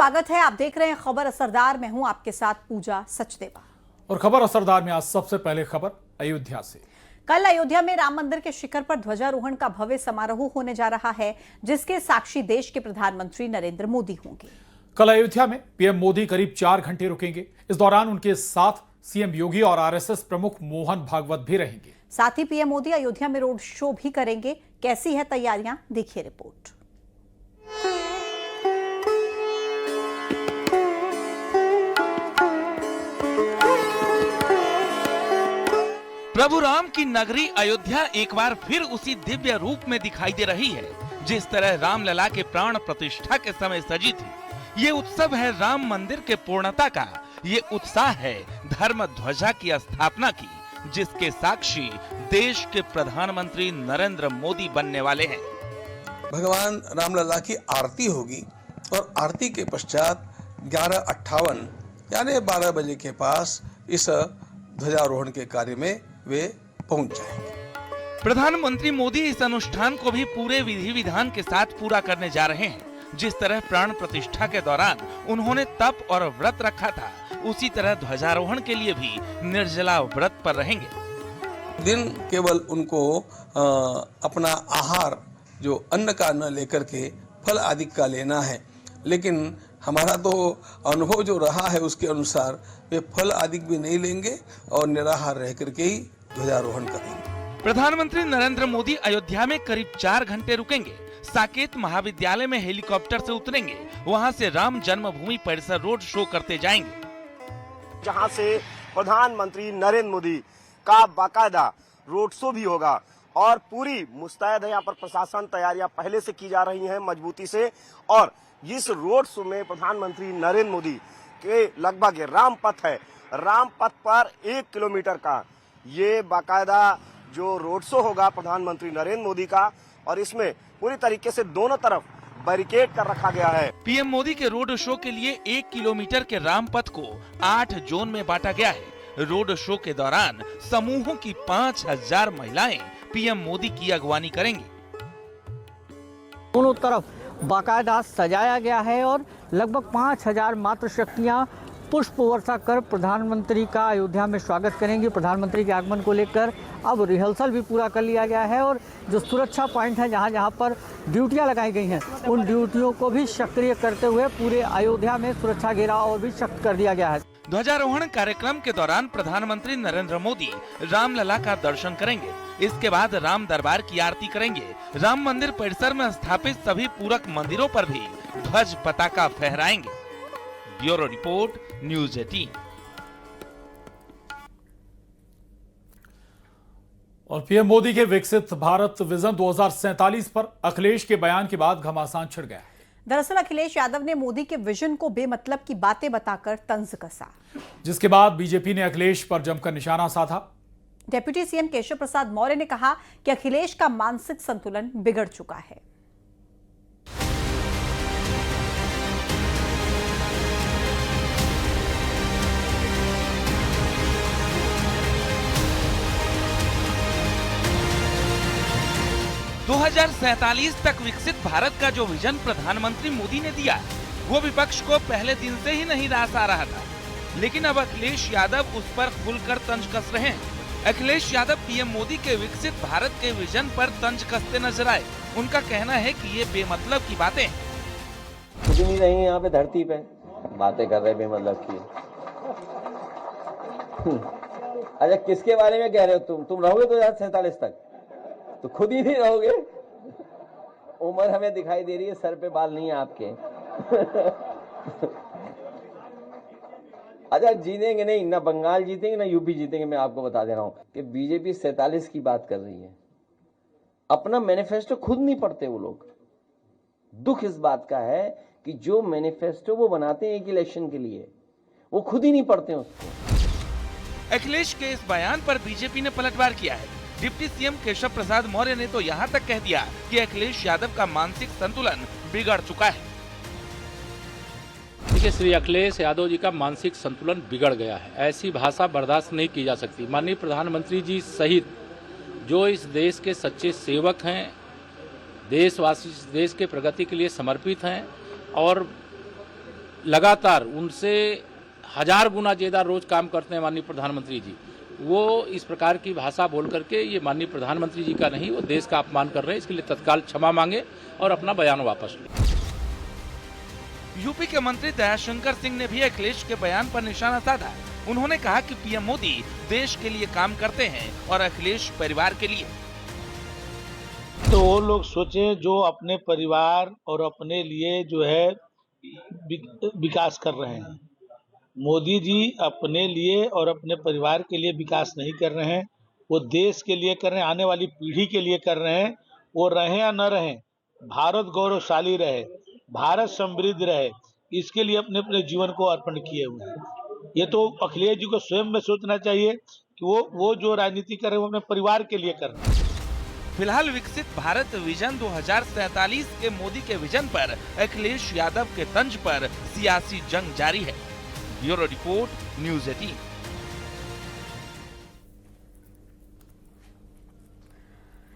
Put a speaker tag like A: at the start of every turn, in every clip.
A: स्वागत है। आप देख रहे हैं खबर असरदार। मैं हूं आपके साथ पूजा सचदेवा।
B: और खबर असरदार में आज सबसे पहले खबर अयोध्या से।
A: कल अयोध्या में राम मंदिर के शिखर पर ध्वजारोहण का भव्य समारोह होने जा रहा है, जिसके साक्षी देश के प्रधानमंत्री नरेंद्र मोदी होंगे।
B: कल अयोध्या में पीएम मोदी करीब 4 घंटे रुकेंगे। इस दौरान उनके साथ सीएम योगी और आरएसएस प्रमुख मोहन भागवत भी रहेंगे।
A: साथ ही पीएम मोदी अयोध्या में रोड शो भी करेंगे। कैसी है तैयारियां, देखिए रिपोर्ट।
C: प्रभु राम की नगरी अयोध्या एक बार फिर उसी दिव्य रूप में दिखाई दे रही है, जिस तरह रामलला के प्राण प्रतिष्ठा के समय सजी थी। ये उत्सव है राम मंदिर के पूर्णता का। ये उत्साह है धर्म ध्वजा की स्थापना की, जिसके साक्षी देश के प्रधानमंत्री नरेंद्र मोदी बनने वाले हैं।
D: भगवान रामलला की आरती होगी और आरती के पश्चात 11:58 यानी 12 बजे के पास इस ध्वजारोहण के कार्य में वे पहुंच जाएंगे।
C: प्रधानमंत्री मोदी इस अनुष्ठान को भी पूरे विधि विधान के साथ पूरा करने जा रहे हैं। जिस तरह प्राण प्रतिष्ठा के दौरान उन्होंने तप और व्रत रखा था, उसी तरह ध्वजारोहण के लिए भी निर्जला व्रत पर रहेंगे।
D: दिन केवल उनको अपना आहार जो अन्न का न लेकर के फल आदि का लेना है, लेकिन हमारा तो अनुभव जो रहा है उसके अनुसार वे फल आदि भी नहीं लेंगे और निराहार रह करके ही ध्वजारोहण करेंगे।
C: प्रधानमंत्री नरेंद्र मोदी अयोध्या में करीब 4 घंटे रुकेंगे। साकेत महाविद्यालय में हेलीकॉप्टर से उतरेंगे, वहां से राम जन्मभूमि परिसर रोड शो करते जाएंगे,
E: जहां से प्रधानमंत्री नरेंद्र मोदी का बाकायदा रोड शो भी होगा और पूरी मुस्तैद है। यहाँ पर प्रशासन तैयारियां पहले से की जा रही हैं मजबूती से। और इस रोड शो में प्रधानमंत्री नरेंद्र मोदी के लगभग राम पथ है, राम पथ पर 1 किलोमीटर का ये बाकायदा जो रोड शो होगा प्रधानमंत्री नरेंद्र मोदी का, और इसमें पूरी तरीके से दोनों तरफ बैरिकेड कर रखा गया है।
C: पीएम मोदी के रोड शो के लिए 1 किलोमीटर के राम पथ को 8 जोन में बांटा गया है। रोड शो के दौरान समूहों की 5000 महिलाएं पीएम मोदी की अगवानी करेंगी।
F: दोनों तरफ बाकायदा सजाया गया है और लगभग 5000 मातृशक्तियां पुष्प वर्षा कर प्रधानमंत्री का अयोध्या में स्वागत करेंगी। प्रधानमंत्री के आगमन को लेकर अब रिहर्सल भी पूरा कर लिया गया है और जो सुरक्षा पॉइंट है, जहां जहां पर ड्यूटियां लगाई गई हैं, उन ड्यूटियों को भी सक्रिय करते हुए पूरे अयोध्या में सुरक्षा घेराव और भी सख्त कर दिया गया है।
C: ध्वजारोहण कार्यक्रम के दौरान प्रधानमंत्री नरेंद्र मोदी रामलला का दर्शन करेंगे। इसके बाद राम दरबार की आरती करेंगे। राम मंदिर परिसर में स्थापित सभी पूरक मंदिरों पर भी ध्वज पताका फहराएंगे। Bureau report, news 18।
B: और पीएम मोदी के विकसित भारत विजन 2047 पर अखिलेश के बयान के बाद घमासान छिड़ गया है।
A: दरअसल अखिलेश यादव ने मोदी के विजन को बेमतलब की बातें बताकर तंज कसा,
B: जिसके बाद बीजेपी ने अखिलेश पर जमकर निशाना साधा।
A: डिप्टी सीएम केशव प्रसाद मौर्य ने कहा कि अखिलेश का मानसिक संतुलन बिगड़ चुका है।
C: दो 2047 तक विकसित भारत का जो विजन प्रधानमंत्री मोदी ने दिया, वो विपक्ष को पहले दिन से ही नहीं रास आ रहा था। लेकिन अब अखिलेश यादव उस पर खुलकर तंज कस रहे हैं। अखिलेश यादव पीएम मोदी के विकसित भारत के विजन पर तंज कसते नजर आए। उनका कहना है कि ये बेमतलब की बातें हैं।
G: कुछ नहीं रही यहाँ पे धरती पे बातें कर रहे बेमतलब की। अच्छा, किसके बारे में कह रहे हो तुम रहोगे 2047 तक तो खुद ही नहीं रहोगे। उम्र हमें दिखाई दे रही है, सर पे बाल नहीं है आपके। अच्छा, जीतेंगे नहीं, ना बंगाल जीतेंगे ना यूपी जीतेंगे। मैं आपको बता दे रहा हूं कि बीजेपी 47 की बात कर रही है। अपना मैनिफेस्टो खुद नहीं पढ़ते वो लोग। दुख इस बात का है कि जो मैनिफेस्टो वो बनाते हैं एक इलेक्शन के लिए, वो खुद ही नहीं पढ़ते उसको।
C: अखिलेश के इस बयान पर बीजेपी ने पलटवार किया है। डिप्टी सीएम केशव प्रसाद मौर्य ने तो यहाँ तक कह दिया कि अखिलेश यादव का मानसिक संतुलन बिगड़ चुका है।
H: देखिए, श्री अखिलेश यादव जी का मानसिक संतुलन बिगड़ गया है। ऐसी भाषा बर्दाश्त नहीं की जा सकती। माननीय प्रधानमंत्री जी सहित जो इस देश के सच्चे सेवक हैं, देशवासी देश के प्रगति के लिए समर्पित हैं और लगातार उनसे 1000 गुना ज़्यादा रोज काम करते हैं माननीय प्रधानमंत्री जी, वो इस प्रकार की भाषा बोल करके ये माननीय प्रधानमंत्री जी का नहीं, वो देश का अपमान कर रहे हैं। इसके लिए तत्काल क्षमा मांगे और अपना बयान वापस लें।
C: यूपी के मंत्री दयाशंकर सिंह ने भी अखिलेश के बयान पर निशाना साधा। उन्होंने कहा कि पीएम मोदी देश के लिए काम करते हैं और अखिलेश परिवार के लिए।
I: तो वो लोग सोचें जो अपने परिवार और अपने लिए जो है विकास कर रहे हैं। मोदी जी अपने लिए और अपने परिवार के लिए विकास नहीं कर रहे हैं, वो देश के लिए कर रहे हैं, आने वाली पीढ़ी के लिए कर रहे हैं। वो रहे या न रहे, भारत गौरवशाली रहे, भारत समृद्ध रहे, इसके लिए अपने अपने जीवन को अर्पण किए हुए हैं। ये तो अखिलेश जी को स्वयं में सोचना चाहिए कि वो जो राजनीति कर रहे हैं वो अपने परिवार के लिए कर रहे हैं।
C: फिलहाल विकसित भारत विजन 2047 के मोदी के विजन पर अखिलेश यादव के तंज पर सियासी जंग जारी है। Bureau report, news 18।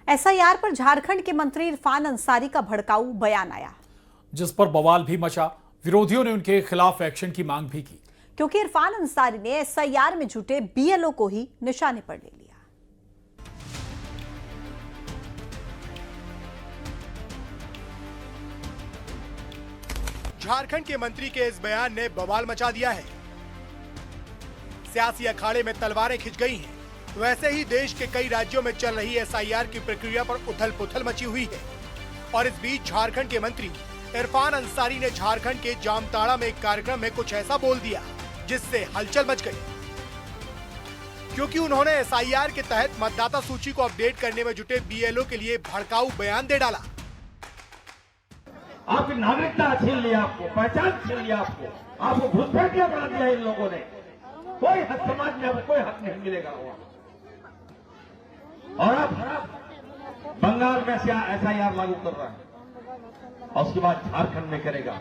A: एसआईआर पर झारखंड के मंत्री इरफान अंसारी का भड़काऊ बयान आया,
B: जिस पर बवाल भी मचा। विरोधियों ने उनके खिलाफ एक्शन की मांग भी की,
A: क्योंकि इरफान अंसारी ने एसआईआर में जुटे बीएलओ को ही निशाने पर ले लिया।
J: झारखंड के मंत्री के इस बयान ने बवाल मचा दिया है। सियासी अखाड़े में तलवारें खिंच गई हैं। वैसे ही देश के कई राज्यों में चल रही एसआईआर की प्रक्रिया पर उथल-पुथल मची हुई है। और इस बीच झारखंड के मंत्री इरफान अंसारी ने झारखंड के जामताड़ा में एक कार्यक्रम में कुछ ऐसा बोल दिया जिससे हलचल मच गई, क्योंकि उन्होंने एसआईआर के तहत मतदाता सूची को अपडेट करने में जुटे बीएलओ के लिए भड़काऊ बयान दे डाला।
K: आपकी नागरिकता छीन लिया, आपको पहचान छीन लिया, आपको घुसपैठिया बना दिया इन लोगों ने। कोई हक समाज में अब कोई हक नहीं मिलेगा। और अब बंगाल में एसआईआर लागू कर रहा है और उसके बाद झारखंड में करेगा।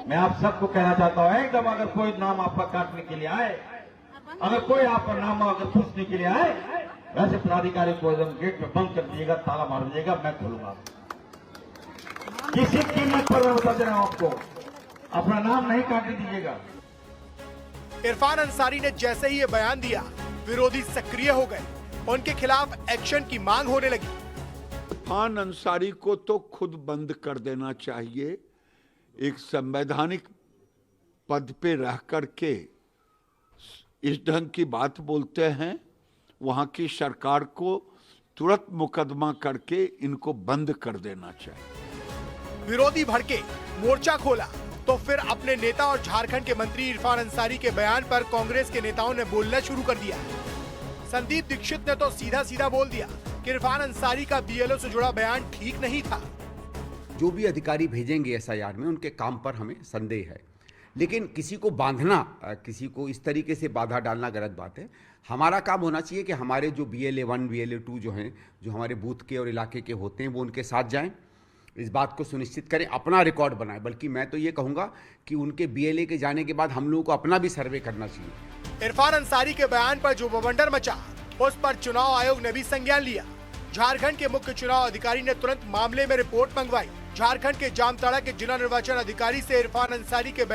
K: मैं आप सबको कहना चाहता हूं, एकदम अगर कोई नाम आपका काटने के लिए आए, अगर कोई आपका नाम अगर पूछने के लिए आए, वैसे पदाधिकारी को एकदम गेट में बंद कर दीजिएगा, ताला मार दीजिएगा, मैं खोलूंगा। किसी कीमत पर मैं बता दे रहा हूं आपको, अपना नाम नहीं काटने दीजिएगा।
J: इरफान अंसारी ने जैसे ही ये बयान दिया, विरोधी सक्रिय हो गए। उनके खिलाफ एक्शन की मांग होने लगी।
L: इरफान अंसारी को तो खुद बंद कर देना चाहिए। एक संवैधानिक पद पे रह करके इस ढंग की बात बोलते हैं। वहां की सरकार को तुरंत मुकदमा करके इनको बंद कर देना चाहिए।
J: विरोधी भड़के, मोर्चा खोला, तो फिर अपने नेता और झारखंड के मंत्री इरफान अंसारी के बयान पर कांग्रेस के नेताओं ने बोलना शुरू कर दिया। संदीप दीक्षित ने तो सीधा बोल दिया कि इरफान अंसारी का बीएलओ से जुड़ा बयान ठीक नहीं था।
M: जो भी अधिकारी भेजेंगे एसआईआर में, उनके काम पर हमें संदेह है, लेकिन किसी को बांधना, किसी को इस तरीके से बाधा डालना गलत बात है। हमारा काम होना चाहिए कि हमारे जो BLA 1 BLA 2 जो हैं, जो हमारे बूथ के और इलाके के होते हैं, वो उनके साथ जाएं, इस बात को सुनिश्चित करें, अपना रिकॉर्ड बनाएं। बल्कि मैं तो ये कहूँगा कि उनके BLA के जाने के बाद हम लोगों को अपना भी सर्वे करना चाहिए।
J: इरफान अंसारी के बयान पर जो बवंडर मचा, उस पर चुनाव आयोग ने भी संज्ञान लिया। झारखंड के मुख्य चुनाव अधिकारी ने तुरंत मामले में रिपोर्ट मंगवाई। झारखंड के जामताड़ा के जिला निर्वाचन अधिकारी से इरफान अंसारी के बयान